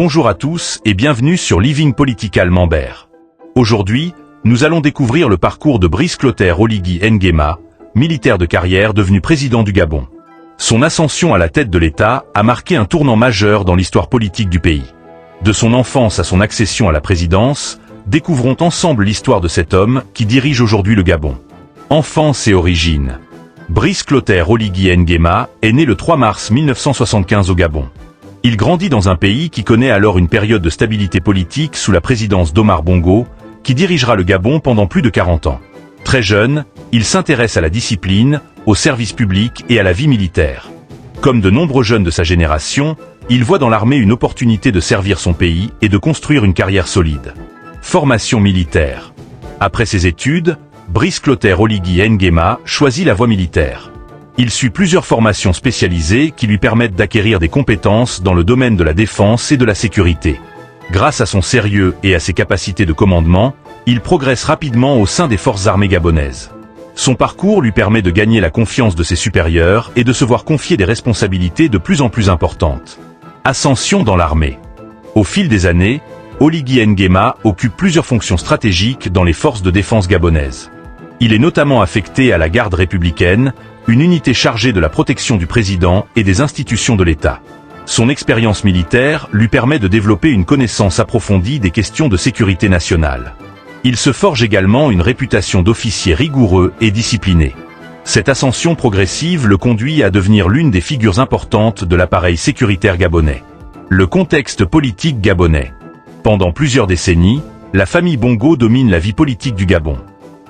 Bonjour à tous et bienvenue sur Living Political Mambert. Aujourd'hui, nous allons découvrir le parcours de Brice Clotaire Oligui Nguema, militaire de carrière devenu président du Gabon. Son ascension à la tête de l'État a marqué un tournant majeur dans l'histoire politique du pays. De son enfance à son accession à la présidence, découvrons ensemble l'histoire de cet homme qui dirige aujourd'hui le Gabon. Enfance et origine. Brice Clotaire Oligui Nguema est né le 3 mars 1975 au Gabon. Il grandit dans un pays qui connaît alors une période de stabilité politique sous la présidence d'Omar Bongo, qui dirigera le Gabon pendant plus de 40 ans. Très jeune, il s'intéresse à la discipline, au service public et à la vie militaire. Comme de nombreux jeunes de sa génération, il voit dans l'armée une opportunité de servir son pays et de construire une carrière solide. Formation militaire. Après ses études, Brice Clotaire Oligui Nguema choisit la voie militaire. Il suit plusieurs formations spécialisées qui lui permettent d'acquérir des compétences dans le domaine de la défense et de la sécurité. Grâce à son sérieux et à ses capacités de commandement, il progresse rapidement au sein des forces armées gabonaises. Son parcours lui permet de gagner la confiance de ses supérieurs et de se voir confier des responsabilités de plus en plus importantes. Ascension dans l'armée. Au fil des années, Oligui Nguema occupe plusieurs fonctions stratégiques dans les forces de défense gabonaises. Il est notamment affecté à la garde républicaine, une unité chargée de la protection du président et des institutions de l'État. Son expérience militaire lui permet de développer une connaissance approfondie des questions de sécurité nationale. Il se forge également une réputation d'officier rigoureux et discipliné. Cette ascension progressive le conduit à devenir l'une des figures importantes de l'appareil sécuritaire gabonais. Le contexte politique gabonais. Pendant plusieurs décennies, la famille Bongo domine la vie politique du Gabon.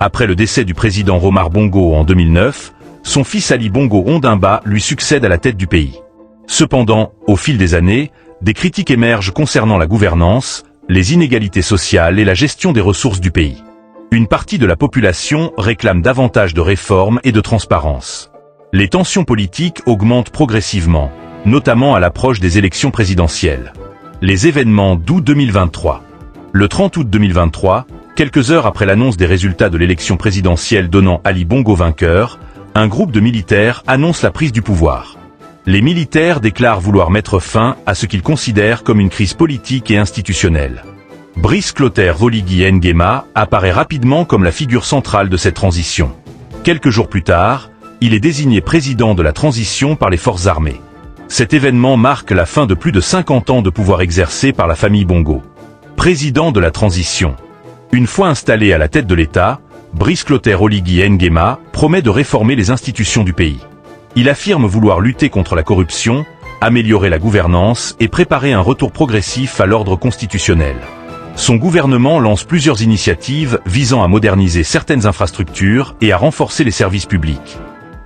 Après le décès du président Omar Bongo en 2009, son fils Ali Bongo Ondimba lui succède à la tête du pays. Cependant, au fil des années, des critiques émergent concernant la gouvernance, les inégalités sociales et la gestion des ressources du pays. Une partie de la population réclame davantage de réformes et de transparence. Les tensions politiques augmentent progressivement, notamment à l'approche des élections présidentielles. Les événements d'août 2023. Le 30 août 2023, quelques heures après l'annonce des résultats de l'élection présidentielle donnant Ali Bongo vainqueur, un groupe de militaires annonce la prise du pouvoir. Les militaires déclarent vouloir mettre fin à ce qu'ils considèrent comme une crise politique et institutionnelle. Brice Clotaire Oligui Nguema apparaît rapidement comme la figure centrale de cette transition. Quelques jours plus tard, il est désigné président de la transition par les forces armées. Cet événement marque la fin de plus de 50 ans de pouvoir exercé par la famille Bongo. Président de la transition. Une fois installé à la tête de l'État, Brice Clotaire Oligui Nguema promet de réformer les institutions du pays. Il affirme vouloir lutter contre la corruption, améliorer la gouvernance et préparer un retour progressif à l'ordre constitutionnel. Son gouvernement lance plusieurs initiatives visant à moderniser certaines infrastructures et à renforcer les services publics.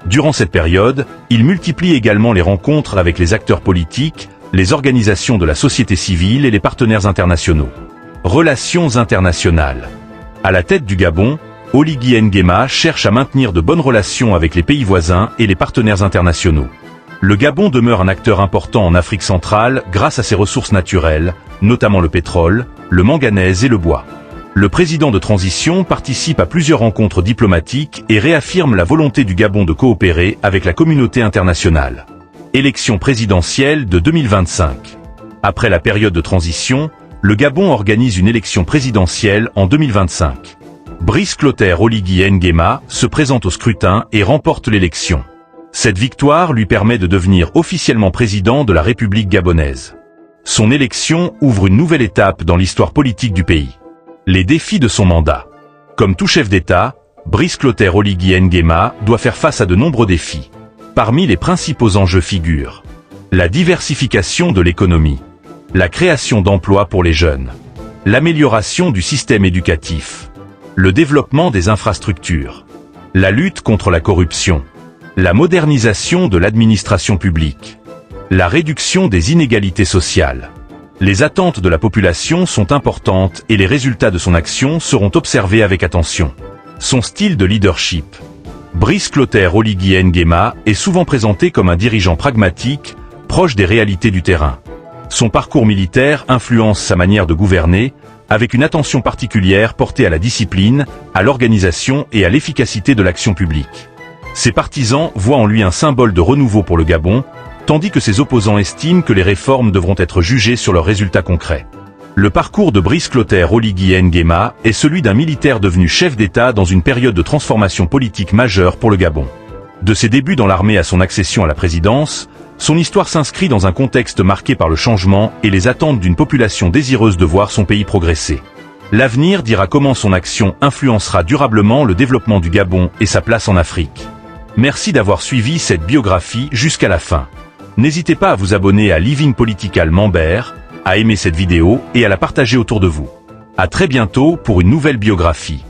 Durant cette période, il multiplie également les rencontres avec les acteurs politiques, les organisations de la société civile et les partenaires internationaux. Relations internationales. À la tête du Gabon, Oligui Nguema cherche à maintenir de bonnes relations avec les pays voisins et les partenaires internationaux. Le Gabon demeure un acteur important en Afrique centrale grâce à ses ressources naturelles, notamment le pétrole, le manganèse et le bois. Le président de transition participe à plusieurs rencontres diplomatiques et réaffirme la volonté du Gabon de coopérer avec la communauté internationale. Élection présidentielle de 2025. Après la période de transition, le Gabon organise une élection présidentielle en 2025. Brice Clotaire Oligui Nguema se présente au scrutin et remporte l'élection. Cette victoire lui permet de devenir officiellement président de la République gabonaise. Son élection ouvre une nouvelle étape dans l'histoire politique du pays. Les défis de son mandat. Comme tout chef d'État, Brice Clotaire Oligui Nguema doit faire face à de nombreux défis. Parmi les principaux enjeux figurent la diversification de l'économie, la création d'emplois pour les jeunes, l'amélioration du système éducatif, le développement des infrastructures, la lutte contre la corruption, la modernisation de l'administration publique, la réduction des inégalités sociales. Les attentes de la population sont importantes et les résultats de son action seront observés avec attention. Son style de leadership. Brice Clotaire Oligui Nguema est souvent présenté comme un dirigeant pragmatique, proche des réalités du terrain. Son parcours militaire influence sa manière de gouverner, avec une attention particulière portée à la discipline, à l'organisation et à l'efficacité de l'action publique. Ses partisans voient en lui un symbole de renouveau pour le Gabon, tandis que ses opposants estiment que les réformes devront être jugées sur leurs résultats concrets. Le parcours de Brice Clotaire Oligui Nguema est celui d'un militaire devenu chef d'État dans une période de transformation politique majeure pour le Gabon. De ses débuts dans l'armée à son accession à la présidence, son histoire s'inscrit dans un contexte marqué par le changement et les attentes d'une population désireuse de voir son pays progresser. L'avenir dira comment son action influencera durablement le développement du Gabon et sa place en Afrique. Merci d'avoir suivi cette biographie jusqu'à la fin. N'hésitez pas à vous abonner à Living Political Mambert, à aimer cette vidéo et à la partager autour de vous. À très bientôt pour une nouvelle biographie.